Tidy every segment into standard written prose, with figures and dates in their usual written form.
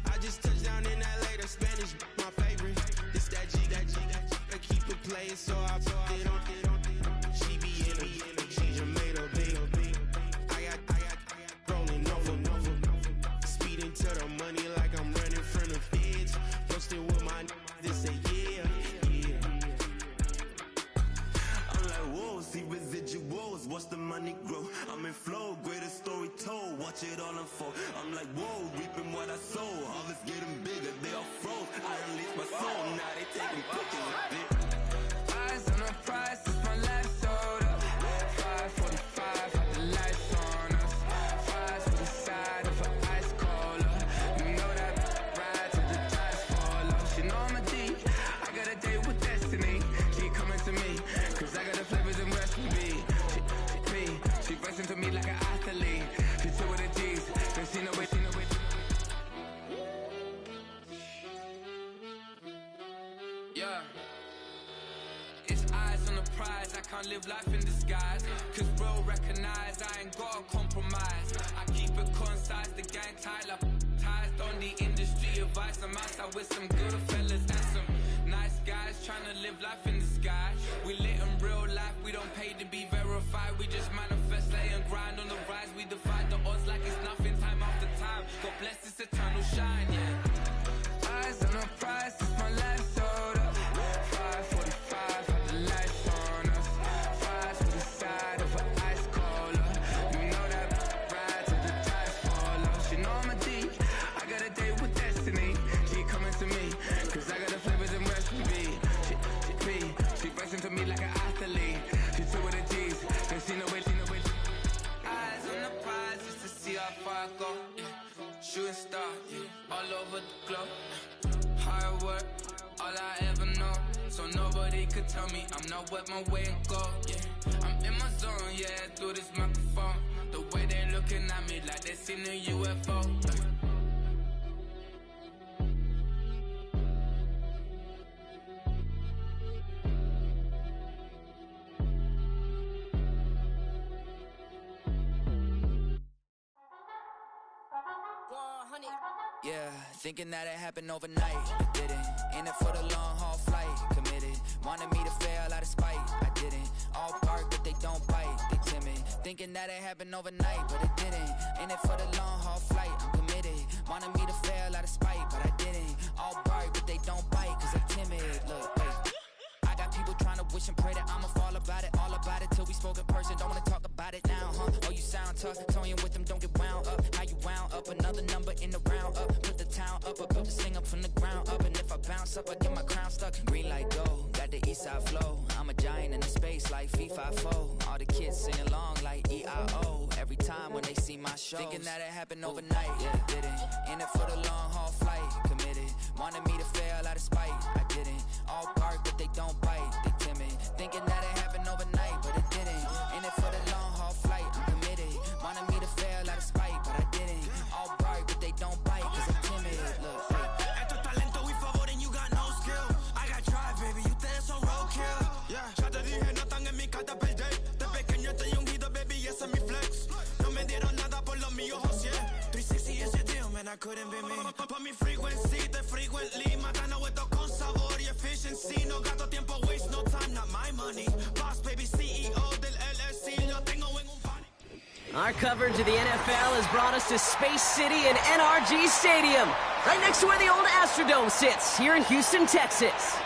I just touched down in LA, the Spanish, my favorite. This that G, I keep it playing, so I put it on. She be in it, she just made a beat. I got rolling over, speeding to the money like I'm running from the feds. Posting with my this say yeah. I'm like, whoa, see residuals, watch the money grow. I'm in flow, greatest story told, watch it all unfold. I'm like, whoa, reaping what I sow. Harvest getting bigger, they all froze. I unleashed my soul, now they taking pictures of it. Eyes on the prize, it's my life sold up. 5:45, had the lights on us. Fries for the side of an ice cola. You know that ride till the tires fall off. She know I'm a D, I got a date with destiny. She coming to me, cause I got the flavors and recipe. She racing to me like an athlete. She two with the G's, then she know it. Yeah. It's eyes on the prize, I can't live life in disguise. Cause bro recognize I ain't gotta compromise. I keep it concise, the gang tight like ties. Don't need industry advice, I'm outside with some good fellas and some nice guys trying to live life in the sky. We lit in real life, we don't pay to be verified. We just manifest, lay and grind on the rise. We defy the odds like it's nothing, time after time. God bless this eternal shine, yeah. Eyes on the prize, it's my life sold up. 5:45, had the lights on us. Fries for the side of an ice cola. You know that ride till the tires fall off. She know I'm a D, I got a date with destiny. She coming to me, cause I got the flavors and recipe. She racing to me like an athlete. She two with the G's, then she know it. Eyes on the prize just to see how far I go. Yeah. Shooting star, yeah. All over the globe. Hard work, all I ever know. So nobody could tell me I'm not what my way and go. Yeah, I'm in my zone, yeah, through this microphone. The way they looking at me like they seen a UFO. Yeah. Yeah, thinking that it happened overnight, I didn't. In it for the long haul flight, committed. Wanted me to fail out of spite, I didn't. All bark but they don't bite, they timid. Thinking that it happened overnight, but it didn't. In it for the long haul flight, I'm committed. Wanted me to fail out of spite, but I didn't. All bark but they don't bite, cause they're timid. Look, wait, I got people trying to wish and pray that I'ma fall about it. All about it till we spoke in person, don't wanna talk about it now, huh? Oh, you sound tough, toying with them, don't get wound up. How you wound up, another number in the round up. Put the town up, I built this thing up from the ground up. And if I bounce up, I get my crown stuck. Green light go, got the east side flow. I'm a giant in the space like FIFA 4. All the kids sing along like EIO. Every time when they see my show, thinking that it happened overnight, yeah, didn't. In it for the long haul flight, committed. Wanted me to fail out of spite, I didn't. All bark but they don't bite, they timid. Thinking that it happened overnight, but it didn't. In it for the long haul flight, I'm committed. Wanted me to fail out of spite, but I didn't. All bark but they don't bite, cause I'm timid. Look, Esto es talento y favor and you got no skill. I got drive, baby, ustedes son roadkill. Yeah, ya te dije, no están en mi carta perder. De pequeño estoy ungido, baby, ese es mi flex. No me dieron nada por lo mío, José. 360 ese deal, man, I couldn't be me. Pa' mi frequency, te frequently. Matando esto con sabor y efficiency. No gasto tiempo, waste no time, not my money. Boss, baby, CEO del LLC. Lo tengo en un party. Our coverage of the NFL has brought us to Space City and NRG Stadium, right next to where the old Astrodome sits, here in Houston, Texas.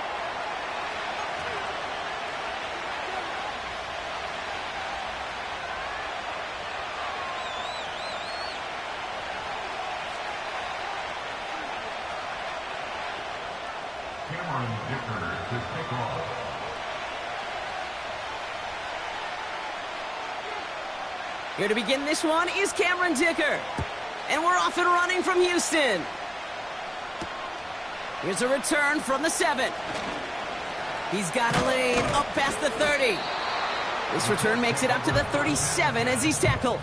Here to begin this one is Cameron Dicker. And we're off and running from Houston. Here's a return from the 7. He's got a lane up past the 30. This return makes it up to the 37 as he's tackled.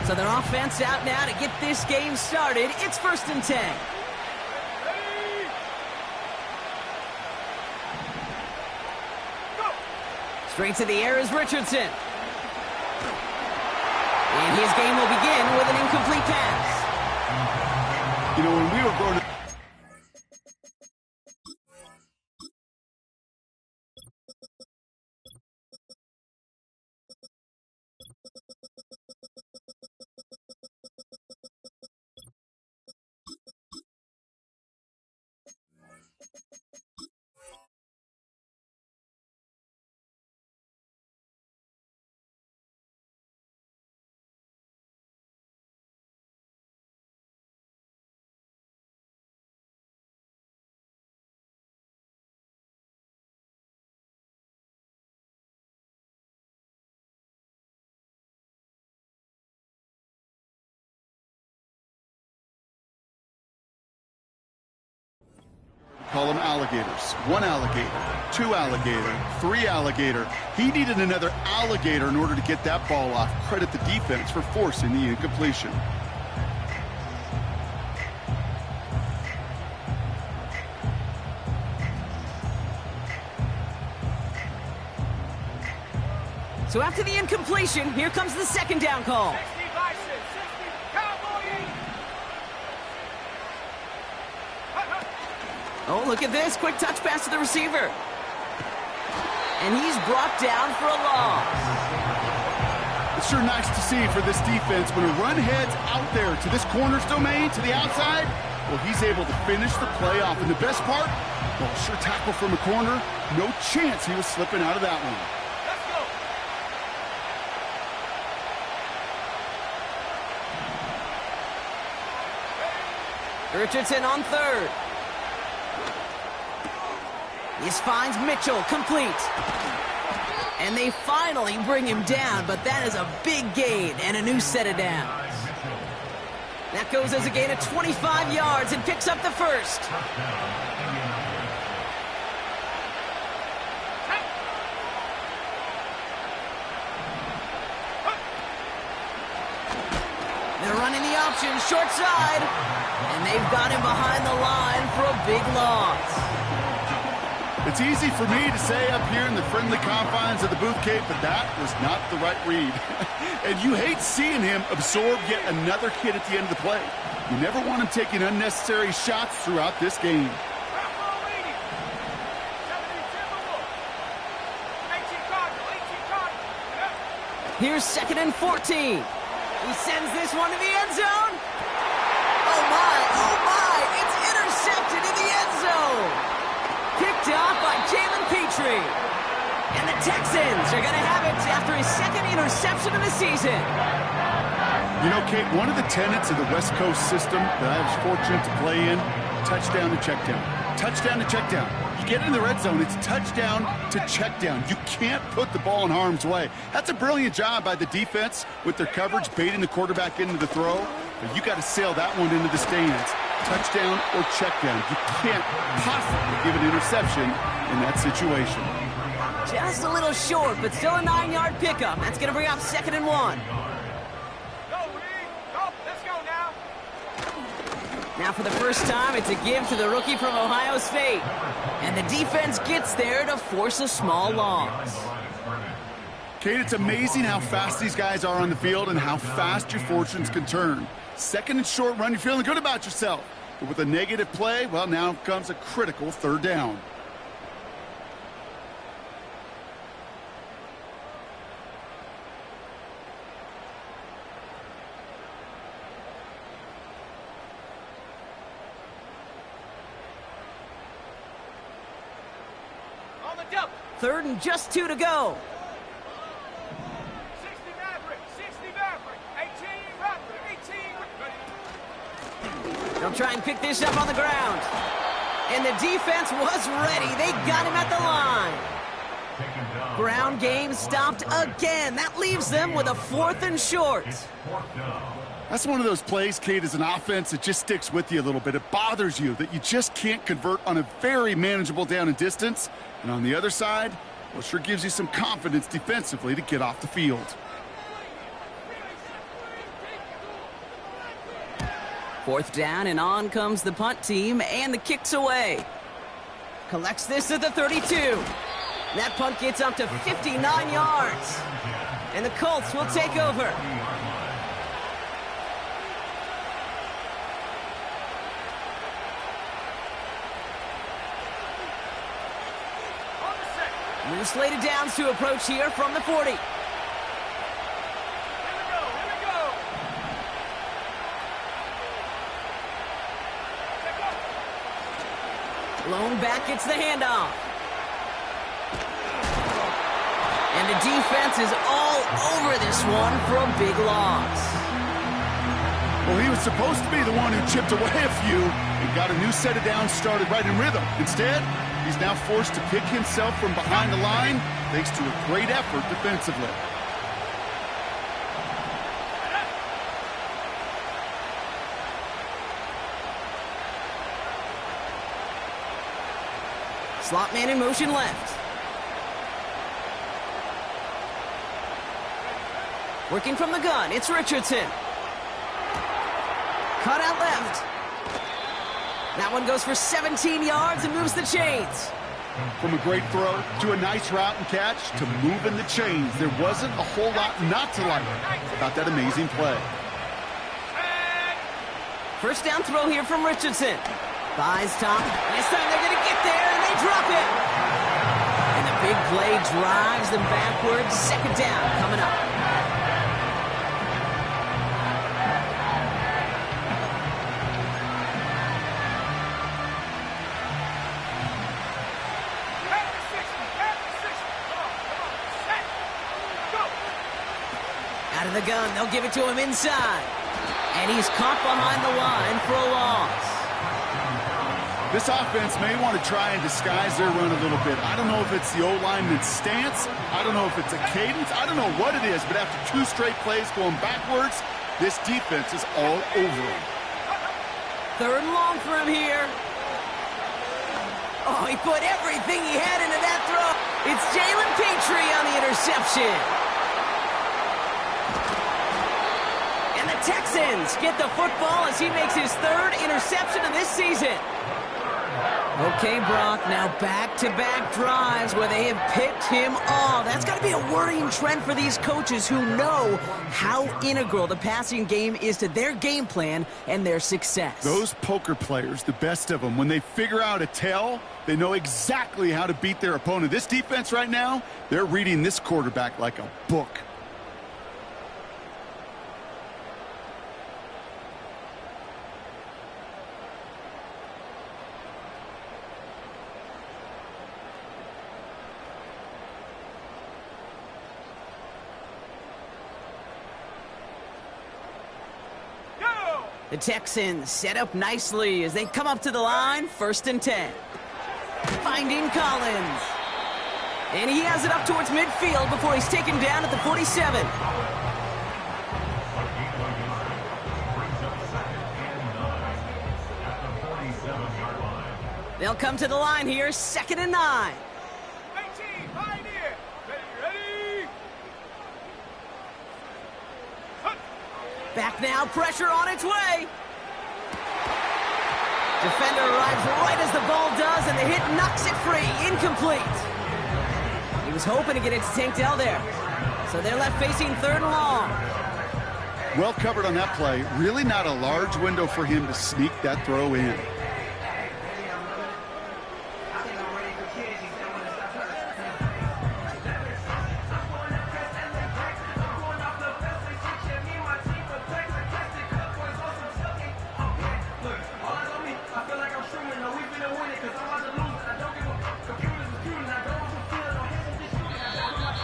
So their offense out now to get this game started. It's 1st and 10. Straight to the air is Richardson. And his game will begin with an incomplete pass. You know, when we were growing up, call them alligators. 1 alligator, 2 alligator, 3 alligator. He needed another alligator in order to get that ball off. Credit the defense for forcing the incompletion. So after the incompletion, here comes the 2nd down call. Oh, look at this. Quick touch pass to the receiver. And he's brought down for a loss. It's sure nice to see for this defense when a run heads out there to this corner's domain, to the outside. Well, he's able to finish the play off. And the best part, well, sure tackle from a corner. No chance he was slipping out of that one. Richardson on 3rd. This finds Mitchell complete. And they finally bring him down, but that is a big gain and a new set of downs. That goes as a gain of 25 yards and picks up the 1st. They're running the option, short side. And they've got him behind the line for a big loss. It's easy for me to say up here in the friendly confines of the Booth Cape, but that was not the right read. And you hate seeing him absorb yet another hit at the end of the play. You never want him taking unnecessary shots throughout this game. Here's 2nd and 14. He sends this one to the end zone. Oh my, it's intercepted in the end zone. Picked off by Jalen Petrie. And the Texans are going to have it after his 2nd interception of the season. You know, Kate, one of the tenets of the West Coast system that I was fortunate to play in, touchdown to check down. Touchdown to check down. You get in the red zone, it's touchdown to check down. You can't put the ball in harm's way. That's a brilliant job by the defense with their coverage, baiting the quarterback into the throw. But you got to sail that one into the stands. Touchdown or check down. You can't possibly give an interception in that situation. Just a little short, but still a 9-yard pickup. That's going to bring up 2nd and 1. Now for the first time, it's a give to the rookie from Ohio State. And the defense gets there to force a small loss. Kate, it's amazing how fast these guys are on the field and how fast your fortunes can turn. 2nd and short run, you're feeling good about yourself. But with a negative play, well, now comes a critical 3rd down. On the double. 3rd and just 2 to go. 60 Maverick, 60 Maverick. They'll try and pick this up on the ground. And the defense was ready. They got him at the line. Ground game stopped again. That leaves them with a 4th and short. That's one of those plays, Kate, as an offense that just sticks with you a little bit. It bothers you that you just can't convert on a very manageable down and distance. And on the other side, well, sure gives you some confidence defensively to get off the field. 4th down, and on comes the punt team, and the kick's away. Collects this at the 32. That punt gets up to 59 yards. And the Colts will take over. New slated downs to approach here from the 40. Lone back gets the handoff. And the defense is all over this one for a big loss. Well, he was supposed to be the one who chipped away a few and got a new set of downs started right in rhythm. Instead, he's now forced to pick himself from behind the line thanks to a great effort defensively. Slot man in motion left. Working from the gun, it's Richardson. Cut out left. That one goes for 17 yards and moves the chains. From a great throw to a nice route and catch to moving the chains, there wasn't a whole lot not to like about that amazing play. First down throw here from Richardson. Buys top. This time they're going to get there, and they drop it. And the big play drives them backwards. 2nd down coming up. Out of the gun, they'll give it to him inside. And he's caught behind the line for a loss. This offense may want to try and disguise their run a little bit. I don't know if it's the O-lineman's stance. I don't know if it's a cadence. I don't know what it is, but after 2 straight plays going backwards, this defense is all over him. 3rd and long for him here. Oh, he put everything he had into that throw. It's Jalen Petrie on the interception. And the Texans get the football as he makes his 3rd interception of this season. Okay, Brock, now back-to-back drives where they have picked him off. That's got to be a worrying trend for these coaches who know how integral the passing game is to their game plan and their success. Those poker players, the best of them, when they figure out a tell, they know exactly how to beat their opponent. This defense right now, they're reading this quarterback like a book. The Texans set up nicely as they come up to the line, 1st and 10. Finding Collins. And he has it up towards midfield before he's taken down at the 47. They'll come to the line here, 2nd and 9. Back now, pressure on its way. Defender arrives right as the ball does, and the hit knocks it free. Incomplete. He was hoping to get it to Tank Dell there. So they're left facing 3rd and long. Well covered on that play. Really not a large window for him to sneak that throw in.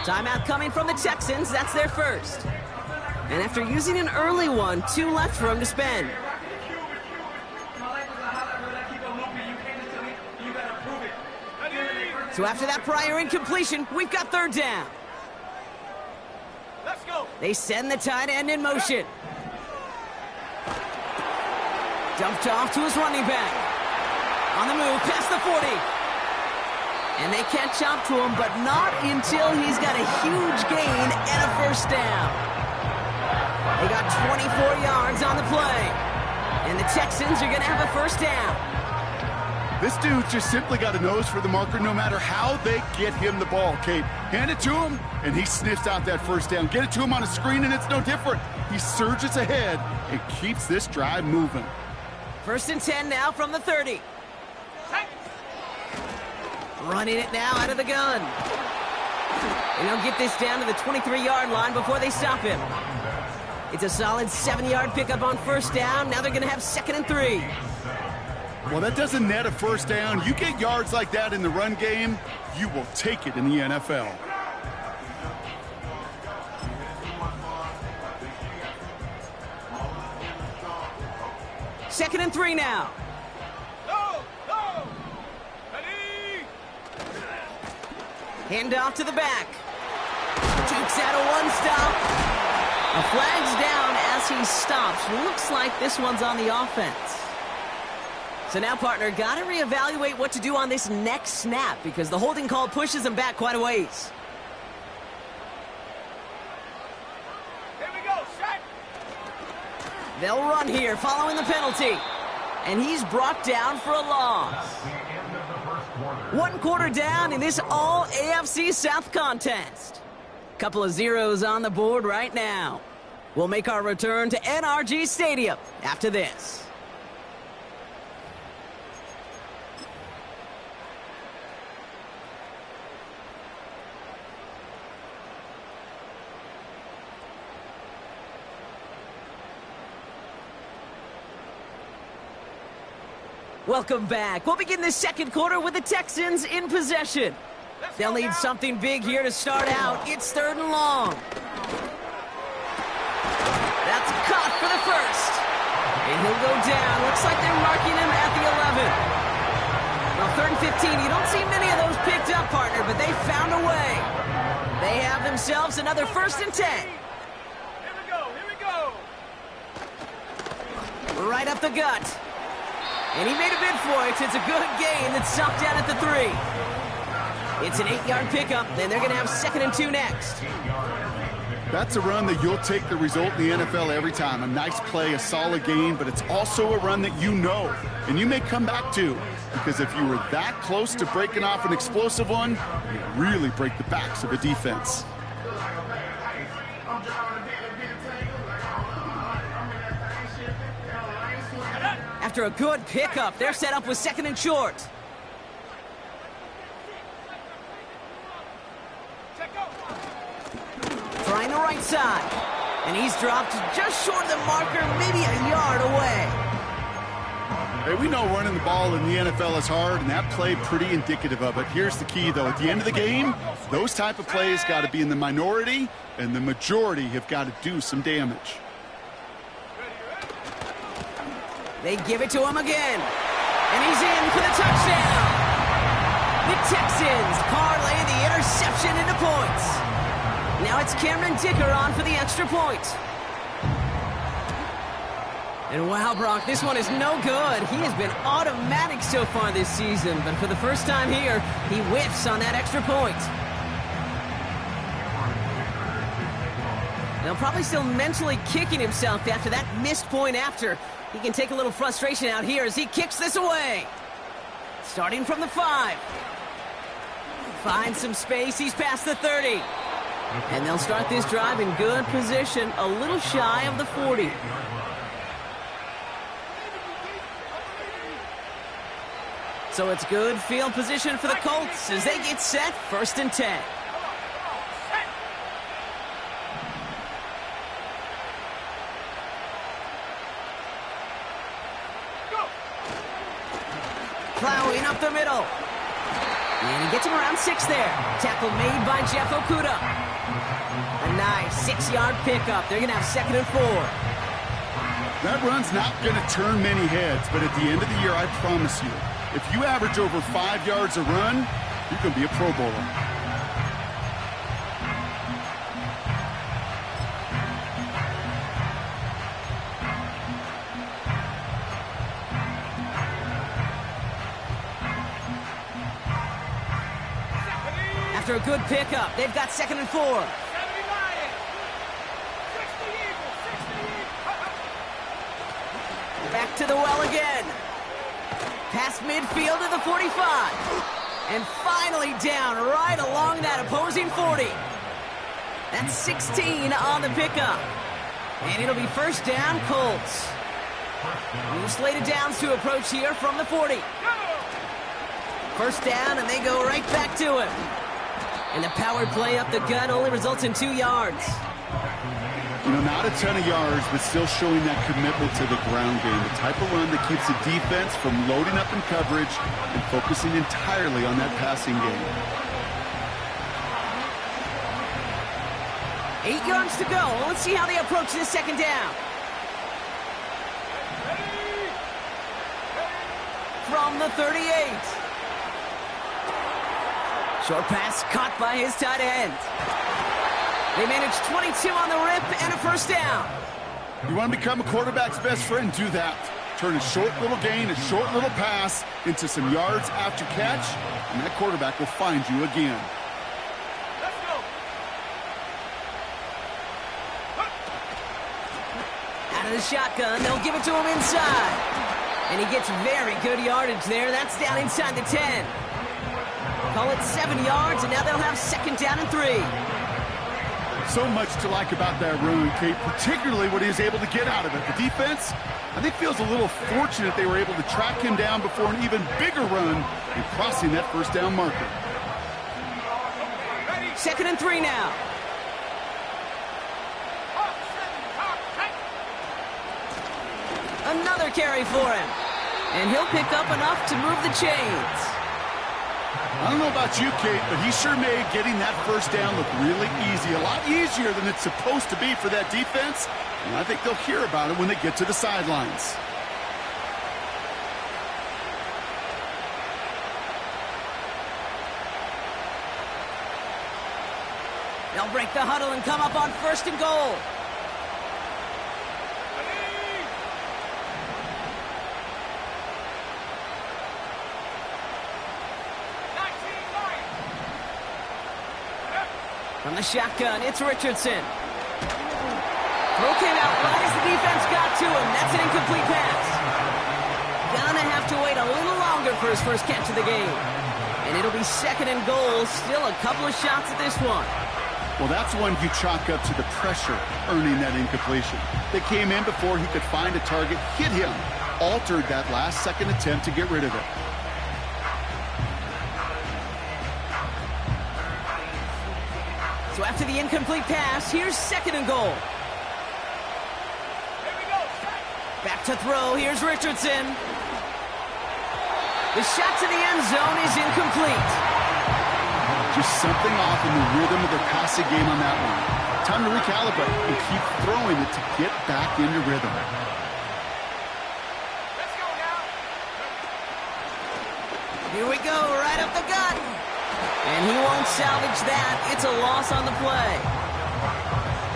Timeout coming from the Texans. That's their 1st. And after using an early one, 2 left for him to spend. So after that prior incompletion, we've got third down. Let's go. They send the tight end in motion. Dumped off to his running back. On the move, past the 40. And they catch up to him, but not until he's got a huge gain and a first down. They got 24 yards on the play. And the Texans are going to have a first down. This dude's just simply got a nose for the marker no matter how they get him the ball, Kate. Hand it to him, and he sniffs out that first down. Get it to him on a screen, and it's no different. He surges ahead and keeps this drive moving. First and 10 now from the 30. Running it now out of the gun. And he'll get this down to the 23-yard line before they stop him. It's a solid 7-yard pickup on first down. Now they're going to have 2nd and 3. Well, that doesn't net a first down. You get yards like that in the run game, you will take it in the NFL. Second and 3 now. Hand off to the back. Takes out a one-stop. A flag's down as he stops. Looks like this one's on the offense. So now, partner, got to reevaluate what to do on this next snap because the holding call pushes him back quite a ways. Here we go, set. They'll run here following the penalty. And he's brought down for a loss. 1 quarter down in this all-AFC South contest. Couple of zeros on the board right now. We'll make our return to NRG Stadium after this. Welcome back. We'll begin this second quarter with the Texans in possession. They'll need something big here to start out. It's 3rd and long. That's caught for the first. And he'll go down. Looks like they're marking him at the 11. Well, 3rd and 15. You don't see many of those picked up, partner, but they found a way. They have themselves another 1st and 10. Here we go, here we go. Right up the gut. And he made a bid for it. It's a good gain that's stopped down at the 3. It's an 8-yard pickup, and they're going to have 2nd and 2 next. That's a run that you'll take the result in the NFL every time. A nice play, a solid gain, but it's also a run that you know, and you may come back to, because if you were that close to breaking off an explosive one, you really break the backs of a defense. After a good pickup, they're set up with 2nd and short. Trying the right side. And he's dropped just short of the marker, maybe a yard away. Hey, we know running the ball in the NFL is hard, and that play pretty indicative of it. Here's the key, though. At the end of the game, those type of plays got to be in the minority, and the majority have got to do some damage. They give it to him again. And he's in for the touchdown. The Texans parlay the interception into points. Now it's Cameron Dicker on for the extra point. And wow, Brock, this one is no good. He has been automatic so far this season, but for the first time here, he whiffs on that extra point. Now probably still mentally kicking himself after that missed point after. He can take a little frustration out here as he kicks this away. Starting from the 5. Finds some space. He's past the 30. And they'll start this drive in good position, a little shy of the 40. So it's good field position for the Colts as they get set, 1st and 10. Plowing up the middle. And he gets him around 6 there. Tackle made by Jeff Okuda. A nice 6-yard pickup. They're going to have 2nd and 4. That run's not going to turn many heads, but at the end of the year, I promise you, if you average over 5 yards a run, you can be a Pro Bowler. After a good pickup, they've got 2nd and 4. Back to the well again. Past midfield to the 45. And finally down right along that opposing 40. That's 16 on the pickup. And it'll be first down, Colts. New slated downs to approach here from the 40. First down, and they go right back to him. And the power play up the gut only results in 2 yards. You know, not a ton of yards, but still showing that commitment to the ground game. The type of run that keeps the defense from loading up in coverage and focusing entirely on that passing game. 8 yards to go. Let's see how they approach this 2nd down. From the 38. Short pass caught by his tight end. They managed 22 on the rip and a first down. You want to become a quarterback's best friend, do that. Turn a short little gain, a short little pass into some yards after catch, and that quarterback will find you again. Let's go. Out of the shotgun, they'll give it to him inside. And he gets very good yardage there. That's down inside the 10. Call it 7 yards, and now they'll have 2nd down and 3. So much to like about that run, Kate, particularly what he was able to get out of it. The defense, I think, feels a little fortunate they were able to track him down before an even bigger run and crossing that first down marker. 2nd and 3 now. Another carry for him. And he'll pick up enough to move the chains. I don't know about you, Kate, but he sure made getting that first down look really easy. A lot easier than it's supposed to be for that defense. And I think they'll hear about it when they get to the sidelines. They'll break the huddle and come up on 1st and goal. From the shotgun, it's Richardson. Throw came out right as the defense got to him. That's an incomplete pass. Gonna have to wait a little longer for his first catch of the game. And it'll be 2nd and goal. Still a couple of shots at this one. Well, that's one you chalk up to the pressure earning that incompletion. They came in before he could find a target, hit him, altered that last second attempt to get rid of it. So after the incomplete pass, here's 2nd and goal. Back to throw, here's Richardson. The shot to the end zone is incomplete. Just something off in the rhythm of their passing game on that one. Time to recalibrate and keep throwing it to get back into rhythm. Let's go now. Here we go, right up the gut. And he won't salvage that. It's a loss on the play.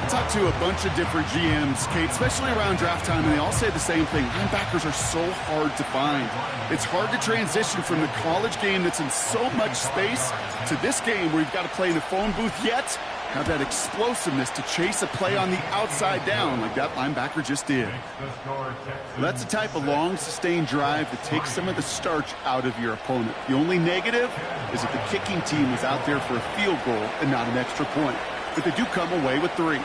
I talked to a bunch of different GMs, Kate, especially around draft time, and they all say the same thing. Linebackers are so hard to find. It's hard to transition from the college game that's in so much space to this game where you've got to play in a phone booth, yet have that explosiveness to chase a play on the outside down like that linebacker just did. Well, that's the type of long, sustained drive that takes some of the starch out of your opponent. The only negative is that the kicking team was out there for a field goal and not an extra point. But they do come away with 3.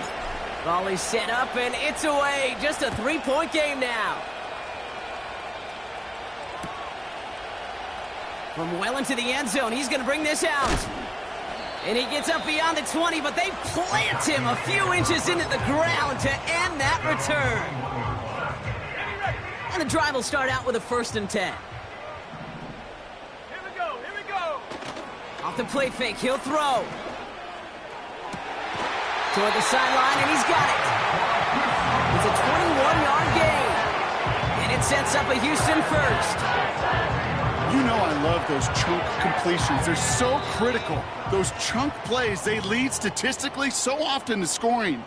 Volley set up, and it's away. Just a 3-point game now. From well into the end zone, he's going to bring this out. And he gets up beyond the 20, but they plant him a few inches into the ground to end that return. And the drive will start out with a 1st and 10. Here we go, here we go. Off the play fake, he'll throw. Toward the sideline, and he's got it. It's a 21-yard gain. And it sets up a Houston first. You know I love those chunk completions. They're so critical. Those chunk plays, they lead statistically so often to scoring.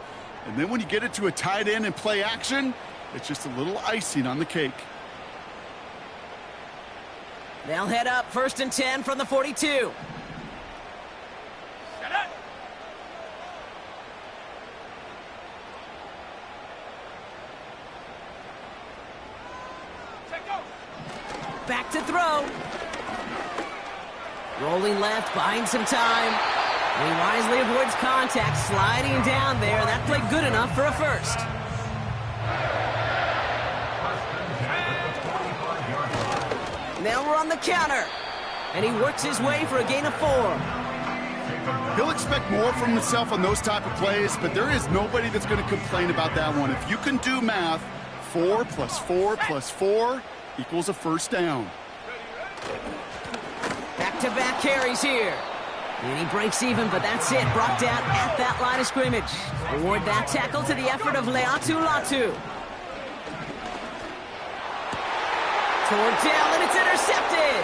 And then when you get it to a tight end and play action, it's just a little icing on the cake. They'll head up 1st and 10 from the 42. Back to throw. Rolling left, buying some time. And he wisely avoids contact, sliding down there. That played good enough for a first. Now we're on the counter. And he works his way for a gain of 4. He'll expect more from himself on those type of plays, but there is nobody that's going to complain about that one. If you can do math, 4 plus 4 plus 4 equals a first down. Back-to-back carries here. And he breaks even, but that's it. Brought down at that line of scrimmage. Award that tackle to the effort of Leatu Latu. Toward down, and it's intercepted.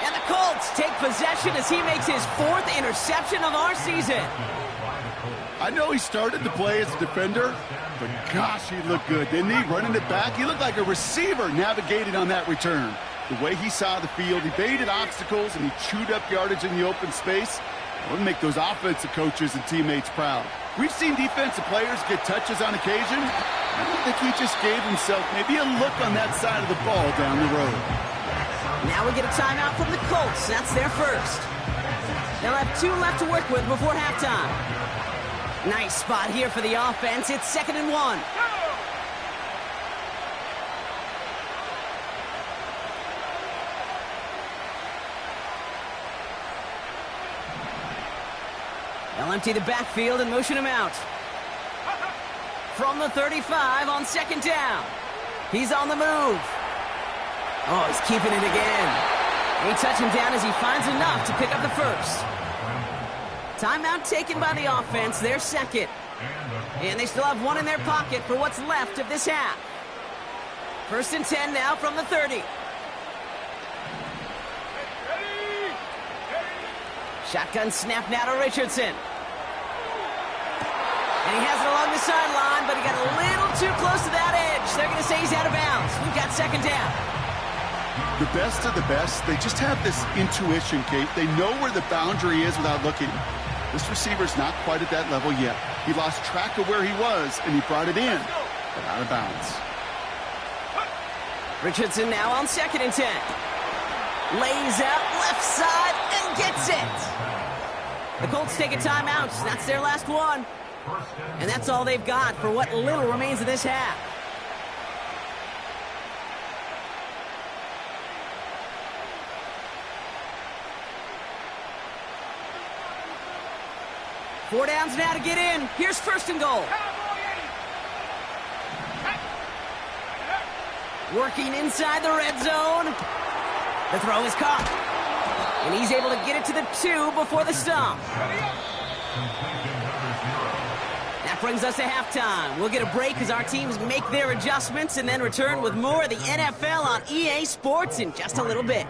And the Colts take possession as he makes his 4th interception of our season. I know he started the play as a defender, but gosh, he looked good, didn't he? Running it back, he looked like a receiver navigating on that return. The way he saw the field, he baited obstacles, and he chewed up yardage in the open space. It would make those offensive coaches and teammates proud. We've seen defensive players get touches on occasion. I don't think he just gave himself maybe a look on that side of the ball down the road. Now we get a timeout from the Colts. That's their first. They'll have 2 left to work with before halftime. Nice spot here for the offense. It's 2nd and 1. They'll empty the backfield and motion him out. From the 35 on 2nd down. He's on the move. Oh, he's keeping it again. They touch him down as he finds enough to pick up the first. Timeout taken by the offense, their second. And they still have 1 in their pocket for what's left of this half. 1st and 10 now from the 30. Shotgun snap now to Richardson. And he has it along the sideline, but he got a little too close to that edge. They're going to say he's out of bounds. We've got 2nd down. The best of the best, they just have this intuition, Kate. They know where the boundary is without looking. This receiver's not quite at that level yet. He lost track of where he was, and he brought it in, but out of bounds. Richardson now on 2nd and 10. Lays out left side and gets it. The Colts take a timeout. That's their last one. And that's all they've got for what little remains of this half. Four downs now to get in. Here's 1st and goal. Working inside the red zone. The throw is caught. And he's able to get it to the 2 before the stop. That brings us to halftime. We'll get a break as our teams make their adjustments and then return with more of the NFL on EA Sports in just a little bit.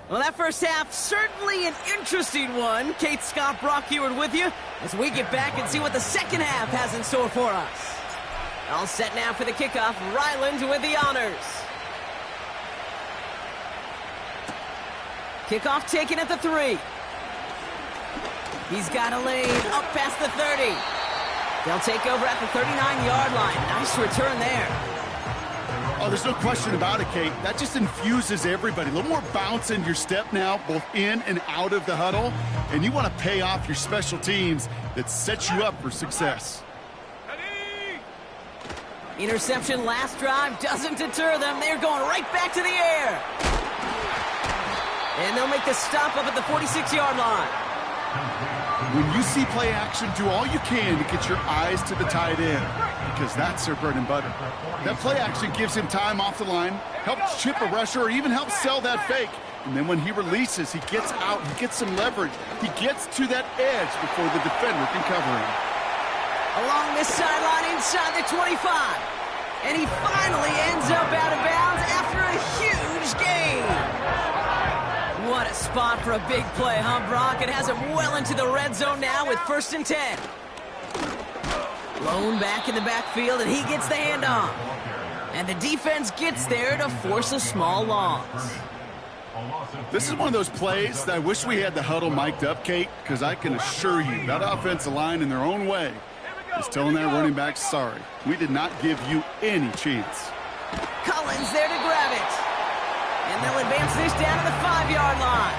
Well, that first half, certainly an interesting one. Kate, Scott, Brock Ewart with you as we get back and see what the second half has in store for us. All set now for the kickoff. Ryland with the honors. Kickoff taken at the 3. He's got a lane up past the 30. They'll take over at the 39-yard line. Nice return there. Oh, there's no question about it, Kate. That just infuses everybody. A little more bounce in your step now, both in and out of the huddle. And you want to pay off your special teams that sets you up for success. Interception last drive doesn't deter them. They're going right back to the air. And they'll make the stop up at the 46-yard line. When you see play action, do all you can to get your eyes to the tight end, because that's their bread and butter. That play action gives him time off the line, helps chip a rusher, or even helps sell that fake. And then when he releases, he gets out, he gets some leverage. He gets to that edge before the defender can cover him. Along this sideline inside the 25. And he finally ends up out of bounds after a huge gain. What a spot for a big play, huh, Brock? It has him well into the red zone now with 1st and 10. Blown back in the backfield, and he gets the handoff. And the defense gets there to force a small loss. This is one of those plays that I wish we had the huddle mic'd up, Kate, because I can assure you that offensive line in their own way is telling that running back, sorry, we did not give you any chance. Collins there to grab it. And they'll advance this down to the 5-yard line.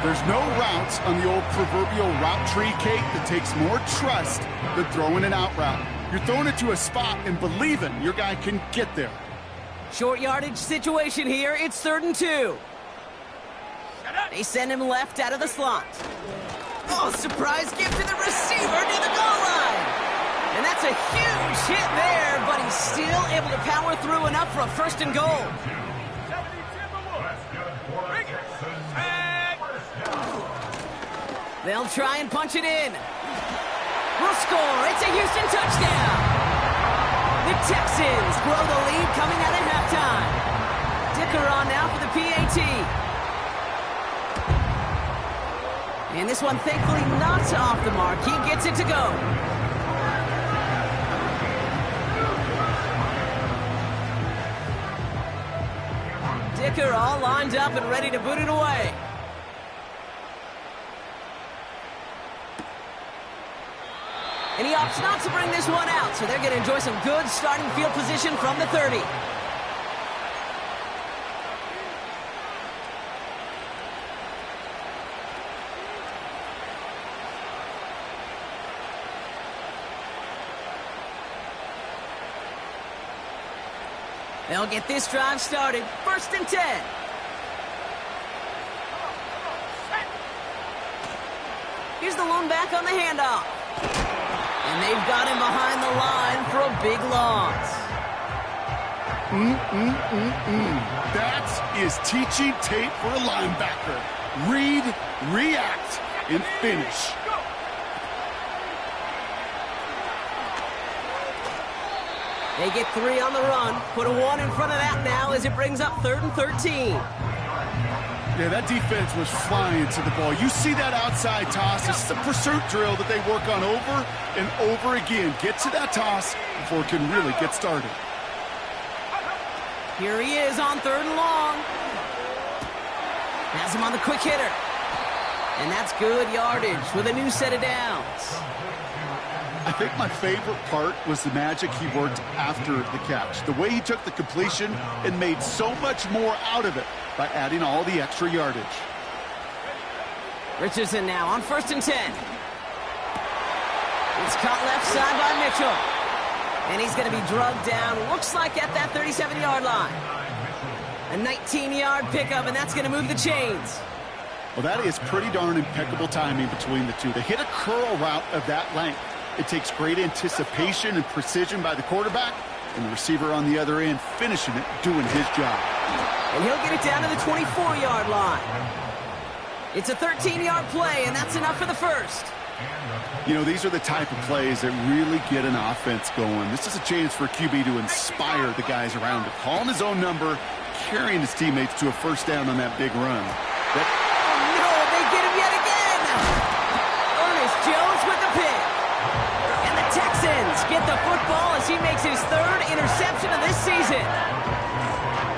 There's no routes on the old proverbial route tree, Kate, that takes more trust than throwing an out route. You're throwing it to a spot and believing your guy can get there. Short yardage situation here. It's 3rd and 2. They send him left out of the slot. Oh, surprise give to the receiver near the goal line. And that's a huge hit there, but he's still able to power through enough for a 1st and goal. They'll try and punch it in. We'll score. It's a Houston touchdown. The Texans grow the lead coming out of halftime. Dicker on now for the PAT. And this one thankfully not off the mark. He gets it to go. Dicker all lined up and ready to boot it away. And he opts not to bring this one out, so they're going to enjoy some good starting field position from the 30. They'll get this drive started. 1st and 10. Here's the lone back on the handoff. And they've got him behind the line for a big loss. That is teaching tape for a linebacker. Read, react, and finish. They get 3 on the run. Put a 1 in front of that now as it brings up 3rd and 13. Yeah, that defense was flying to the ball. You see that outside toss. This is a pursuit drill that they work on over and over again. Get to that toss before it can really get started. Here he is on 3rd and long. Has him on the quick hitter. And that's good yardage with a new set of downs. I think my favorite part was the magic he worked after the catch. The way he took the completion and made so much more out of it by adding all the extra yardage. Richardson now on 1st and 10. It's caught left side by Mitchell. And he's going to be drugged down, looks like at that 37-yard line. A 19-yard pickup, and that's going to move the chains. Well, that is pretty darn impeccable timing between the two. They hit a curl route of that length. It takes great anticipation and precision by the quarterback, and the receiver on the other end finishing it, doing his job. And he'll get it down to the 24-yard line. It's a 13-yard play, and that's enough for the 1st. You know, these are the type of plays that really get an offense going. This is a chance for QB to inspire the guys around him. Calling his own number, carrying his teammates to a 1st down on that big run. Oh, no, they get him yet again! Ernest Jones with the pick. And the Texans get the football as he makes his 3rd interception of this season.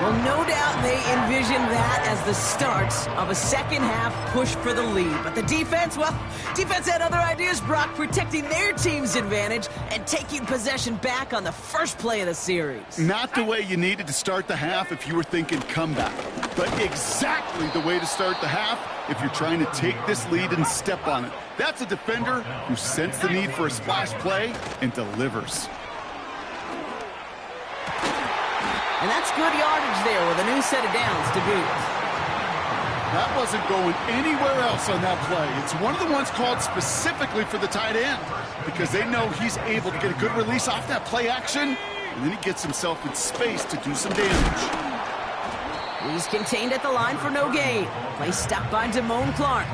Well, no doubt they envision that as the start of a second-half push for the lead. But the defense, well, defense had other ideas, Brock, protecting their team's advantage and taking possession back on the first play of the series. Not the way you needed to start the half if you were thinking comeback, but exactly the way to start the half if you're trying to take this lead and step on it. That's a defender who sensed the need for a splash play and delivers. And that's good yardage there with a new set of downs to boot. That wasn't going anywhere else on that play. It's one of the ones called specifically for the tight end because they know he's able to get a good release off that play action, and then he gets himself in space to do some damage. He's contained at the line for no gain. Play stopped by Damone Clark.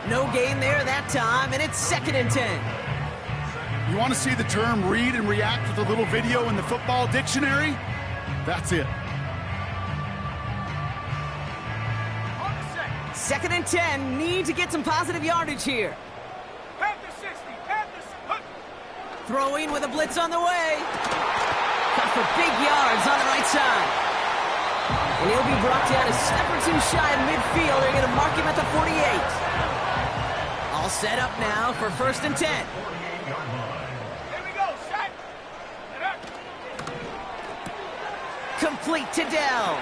No gain there that time, and it's 2nd and 10. You want to see the term read and react with a little video in the football dictionary? That's it. 2nd and 10, need to get some positive yardage here. Throwing with a blitz on the way. Cut for big yards on the right side. And he'll be brought down a step or two shy of midfield. They're going to mark him at the 48. All set up now for 1st and 10. Here we go, set. Complete to Dell.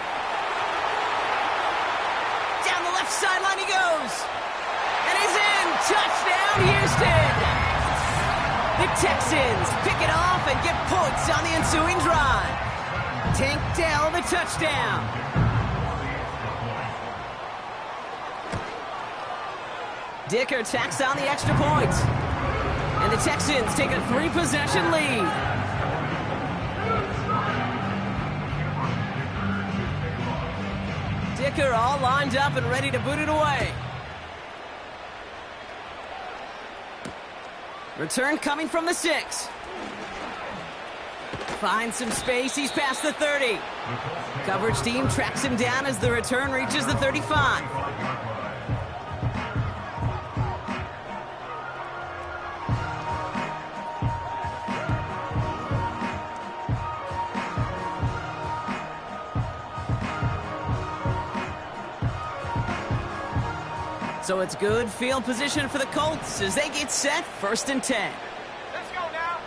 Down the left sideline he goes. And he's in. Touchdown, Houston. The Texans pick it off and get points on the ensuing drive. Tank Dell the touchdown. Dicker tacks on the extra point. And the Texans take a 3-possession lead. Dicker all lined up and ready to boot it away. Return coming from the 6. Finds some space, he's past the 30. Coverage team tracks him down as the return reaches the 35. So it's good field position for the Colts as they get set, 1st and 10. Let's go now.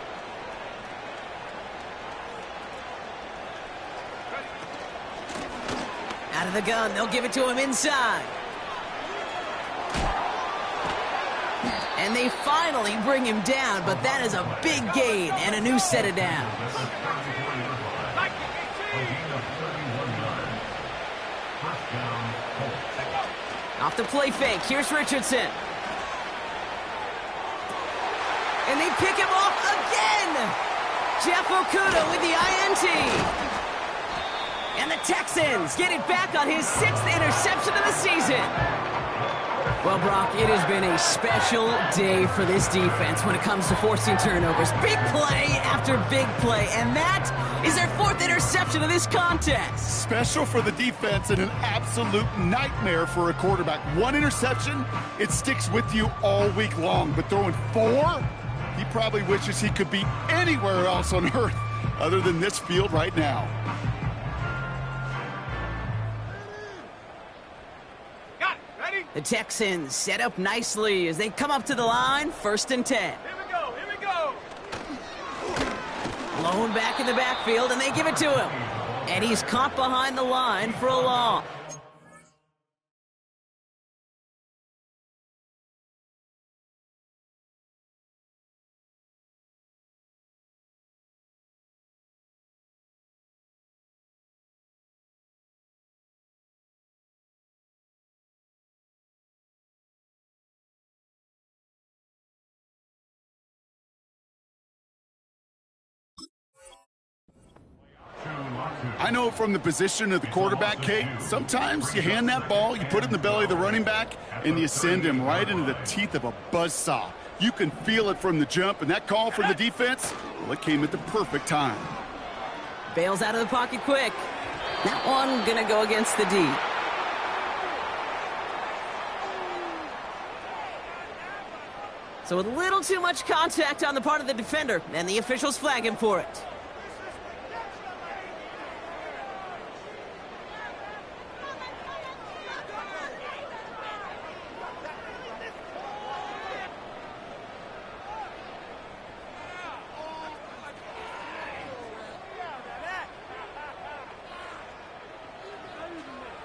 Out of the gun, they'll give it to him inside. And they finally bring him down, but that is a big gain and a new set of downs. Off the play fake, here's Richardson. And they pick him off again! Jeff Okuda with the INT. And the Texans get it back on his 6th interception of the season. Well, Brock, it has been a special day for this defense when it comes to forcing turnovers. Big play after big play, and that is their 4th interception of this contest. Special for the defense and an absolute nightmare for a quarterback. 1 interception, it sticks with you all week long, but throwing 4, he probably wishes he could be anywhere else on earth other than this field right now. The Texans set up nicely as they come up to the line, 1st and 10. Here we go, here we go. Blown back in the backfield, and they give it to him. And he's caught behind the line for a loss. I know from the position of the quarterback, Kate, sometimes you hand that ball, you put it in the belly of the running back, and you send him right into the teeth of a buzzsaw. You can feel it from the jump, and that call from the defense, well, it came at the perfect time. Bails out of the pocket quick. That one gonna go against the D. So a little too much contact on the part of the defender, and the officials flag him for it.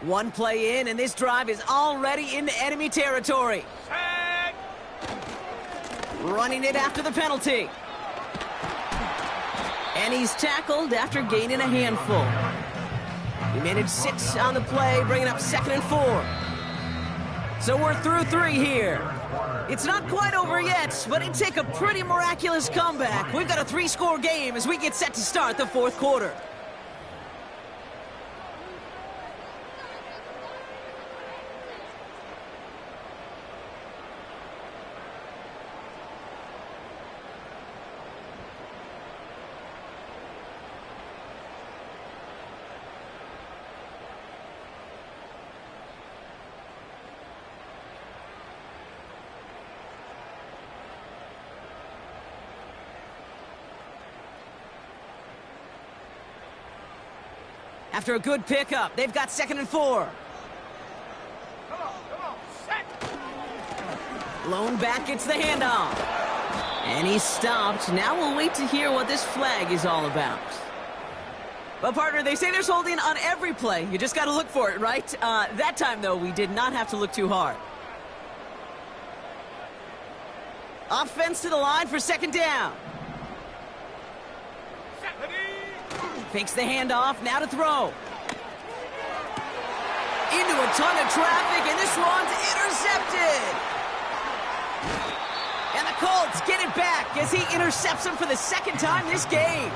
One play in, and this drive is already into enemy territory. Running it after the penalty. And he's tackled after gaining a handful. He managed 6 on the play, bringing up 2nd and 4. So we're through 3 here. It's not quite over yet, but it'd take a pretty miraculous comeback. We've got a 3-score game as we get set to start the 4th quarter. After a good pickup, they've got 2nd and 4. Lone back gets the handoff. And he's stopped. Now we'll wait to hear what this flag is all about. Well, partner, they say there's holding on every play. You just got to look for it, right? That time, though, we did not have to look too hard. Offense to the line for 2nd down. Fakes the handoff, now to throw. Into a ton of traffic, and this one's intercepted. And the Colts get it back as he intercepts him for the 2nd time this game.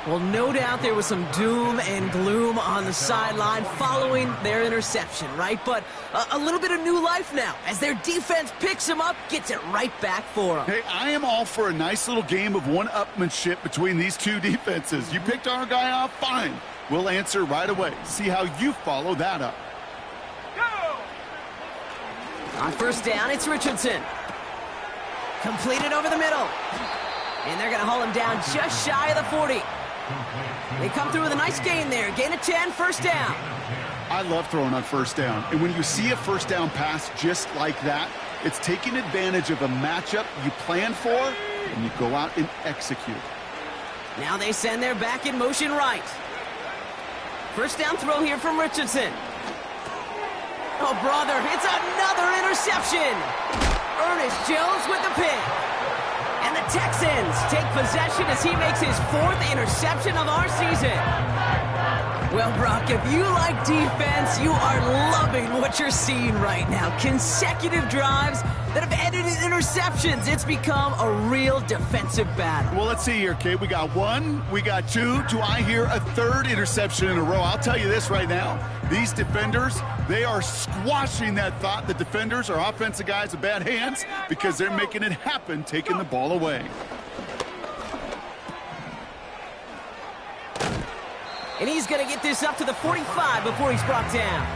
Well, no doubt there was some doom and gloom on the sideline following their interception, right? But a little bit of new life now as their defense picks him up, gets it right back for them. Hey, I am all for a nice little game of one-upmanship between these two defenses. You picked our guy off, fine. We'll answer right away. See how you follow that up. Go! On 1st down, it's Richardson. Completed over the middle. And they're going to haul him down just shy of the 40. They come through with a nice gain there. Gain of 10, 1st down. I love throwing on 1st down. And when you see a 1st down pass just like that, it's taking advantage of a matchup you plan for, and you go out and execute. Now they send their back in motion right. 1st down throw here from Richardson. Oh, brother, it's another interception. Ernest Jones with the pick. And the Texans take possession as he makes his 4th interception of our season. Well, Brock, if you like defense, you are loving what you're seeing right now. Consecutive drives that have ended in interceptions. It's become a real defensive battle. Well, let's see here, Kate. We got 1, we got 2. Do I hear a 3rd interception in a row? I'll tell you this right now. These defenders, they are squashing that thought. The defenders are offensive guys with bad hands because they're making it happen, taking the ball away. And he's going to get this up to the 45 before he's brought down.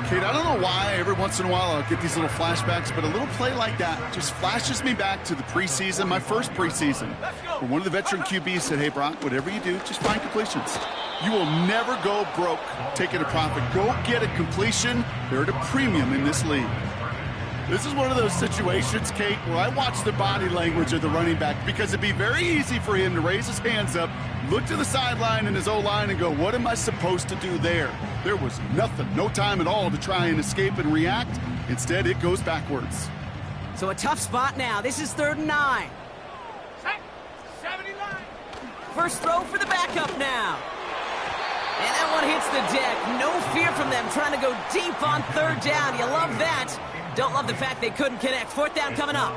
Kate, I don't know why every once in a while I'll get these little flashbacks, but a little play like that just flashes me back to the preseason, my first preseason, where one of the veteran QBs said, hey, Brock, whatever you do, just find completions. You will never go broke taking a profit. Go get a completion. They're at a premium in this league. This is one of those situations, Kate, where I watch the body language of the running back because it'd be very easy for him to raise his hands up, look to the sideline in his O-line and go, what am I supposed to do there? There was nothing, no time at all to try and escape and react. Instead, it goes backwards. So a tough spot now. This is 3rd and 9. 79. First throw for the backup now. And that one hits the deck. No fear from them trying to go deep on 3rd down. You love that. Don't love the fact they couldn't connect. 4th down coming up.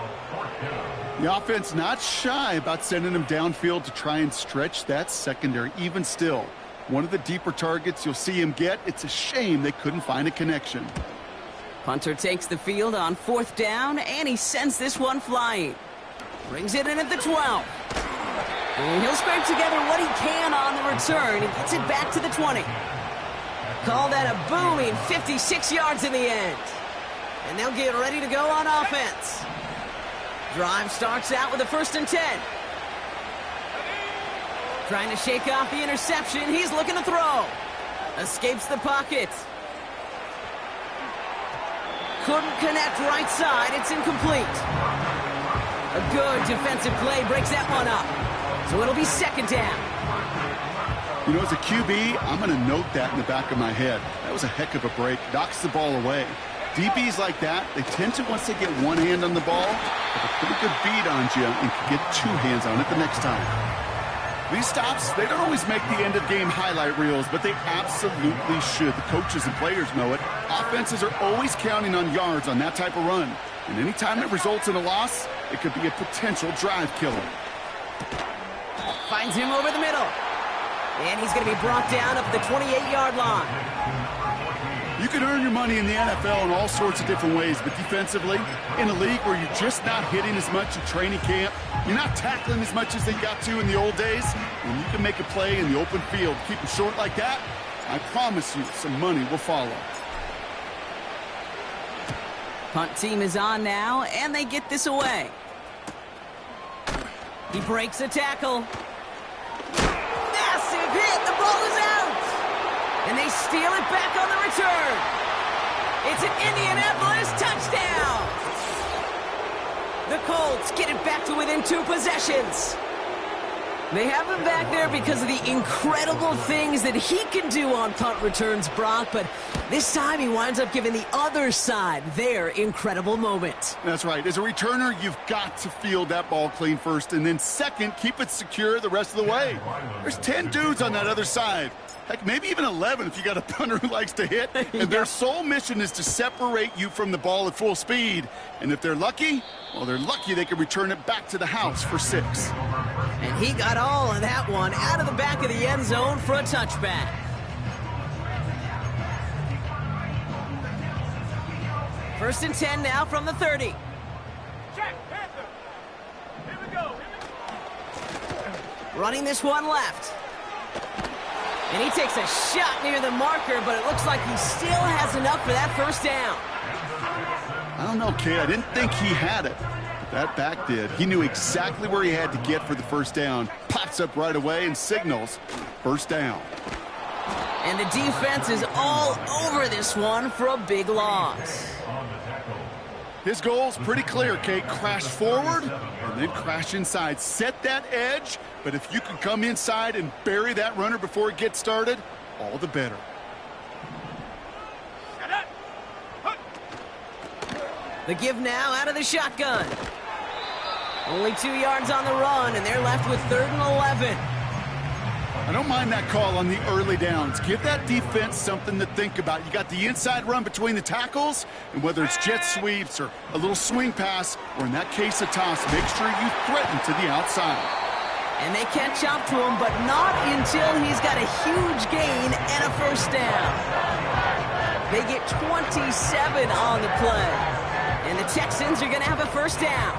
The offense not shy about sending them downfield to try and stretch that secondary. Even still, one of the deeper targets you'll see him get. It's a shame they couldn't find a connection. Punter takes the field on 4th down, and he sends this one flying. Brings it in at the 12. And he'll scrape together what he can on the return and gets it back to the 20. Call that a booming 56 yards in the end. And they'll get ready to go on offense. Drive starts out with a 1st and 10. Trying to shake off the interception. He's looking to throw. Escapes the pocket. Couldn't connect right side. It's incomplete. A good defensive play breaks that one up. So it'll be 2nd down. You know, as a QB, I'm going to note that in the back of my head. That was a heck of a break. Knocks the ball away. DBs like that, they tend to, once they get one hand on the ball, have a pretty good beat on you and can get 2 hands on it the next time. These stops, they don't always make the end-of-game highlight reels, but they absolutely should. The coaches and players know it. Offenses are always counting on yards on that type of run. And anytime it results in a loss, it could be a potential drive killer. Finds him over the middle. And he's going to be brought down up at the 28-yard line. You can earn your money in the NFL in all sorts of different ways, but defensively, in a league where you're just not hitting as much in training camp, you're not tackling as much as they got to in the old days, when you can make a play in the open field, keep it short like that, I promise you some money will follow. Punt team is on now, and they get this away. He breaks a tackle. Massive hit! The ball is out! And they steal it back on the return. It's an Indianapolis touchdown! The Colts get it back to within 2 possessions. They have him back there because of the incredible things that he can do on punt returns, Brock, but this time he winds up giving the other side their incredible moment. That's right. As a returner, you've got to field that ball clean first, and then second, keep it secure the rest of the way. There's 10 dudes on that other side. Heck, maybe even 11 if you got a punter who likes to hit. And their sole mission is to separate you from the ball at full speed. And if they're lucky, well, they're lucky they can return it back to the house for 6. And he got all of that one out of the back of the end zone for a touchback. First and 10 now from the 30. Check, Panther. Here we go. Running this one left. And he takes a shot near the marker, but it looks like he still has enough for that first down. I don't know, Kate. I didn't think he had it. But that back did. He knew exactly where he had to get for the first down. Pops up right away and signals first down. And the defense is all over this one for a big loss. His goal's pretty clear, Kate. Crash forward and then crash inside. Set that edge, but if you can come inside and bury that runner before it gets started, all the better. The give now out of the shotgun. Only 2 yards on the run, and they're left with 3rd and 11. I don't mind that call on the early downs. Give that defense something to think about. You got the inside run between the tackles, and whether it's jet sweeps or a little swing pass, or in that case a toss, make sure you threaten to the outside. And they catch up to him, but not until he's got a huge gain and a first down. They get 27 on the play, and the Texans are going to have a first down.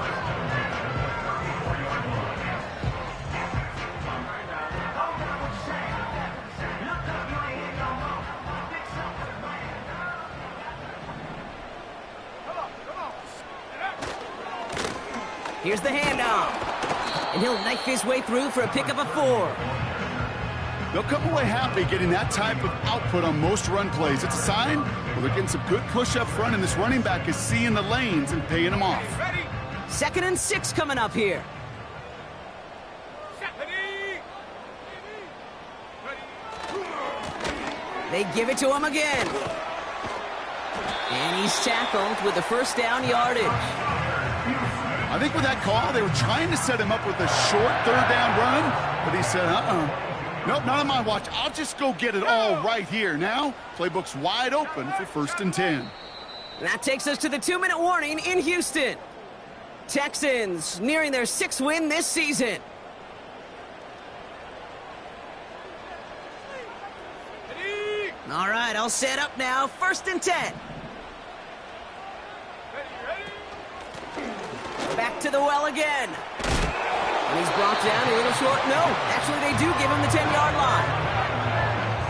Here's the handoff. And he'll knife his way through for a pickup of 4. They'll come away happy getting that type of output on most run plays. It's a sign well, they're getting some good push up front, and this running back is seeing the lanes and paying them off. 2nd and 6 coming up here. They give it to him again. And he's tackled with the first down yardage. I think with that call, they were trying to set him up with a short 3rd down run, but he said, nope, not on my watch. I'll just go get it all right here. Now, playbook's wide open for 1st and 10. And that takes us to the 2-minute warning in Houston. Texans nearing their 6th win this season. All right, all set up now. 1st and 10. Back to the well again. And he's brought down a little short. No, actually they do give him the 10-yard line.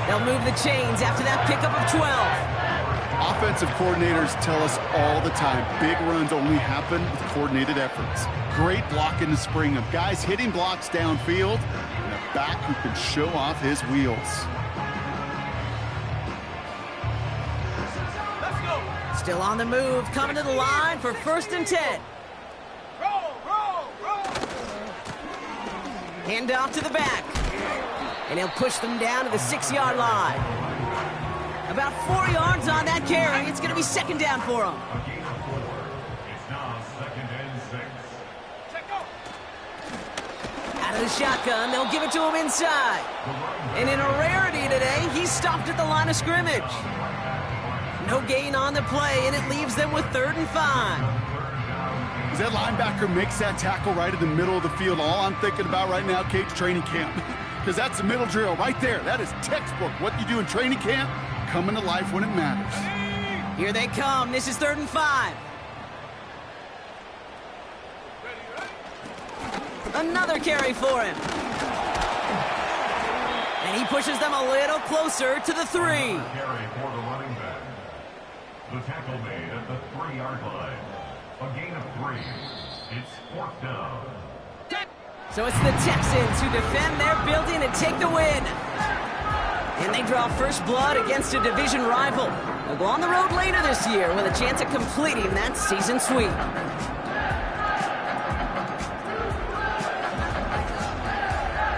They'll move the chains after that pickup of 12. Offensive coordinators tell us all the time, big runs only happen with coordinated efforts. Great block in the spring of guys hitting blocks downfield and a back who can show off his wheels. Still on the move, coming to the line for 1st and 10. Hand off to the back. And he'll push them down to the 6-yard line. About 4 yards on that carry. It's going to be 2nd down for him. Out of the shotgun, they'll give it to him inside. And in a rarity today, he's stopped at the line of scrimmage. No gain on the play, and it leaves them with 3rd and 5. As that linebacker makes that tackle right in the middle of the field, all I'm thinking about right now, Kate's training camp. Because that's the middle drill right there. That is textbook. What you do in training camp, coming to life when it matters. Here they come. This is 3rd and 5. Another carry for him. And he pushes them a little closer to the 3. Carry for the running back. The tackle made at the 3-yard line. A gain of 3. It's 4th down. So it's the Texans who defend their building and take the win. And they draw first blood against a division rival. They'll go on the road later this year with a chance at completing that season sweep.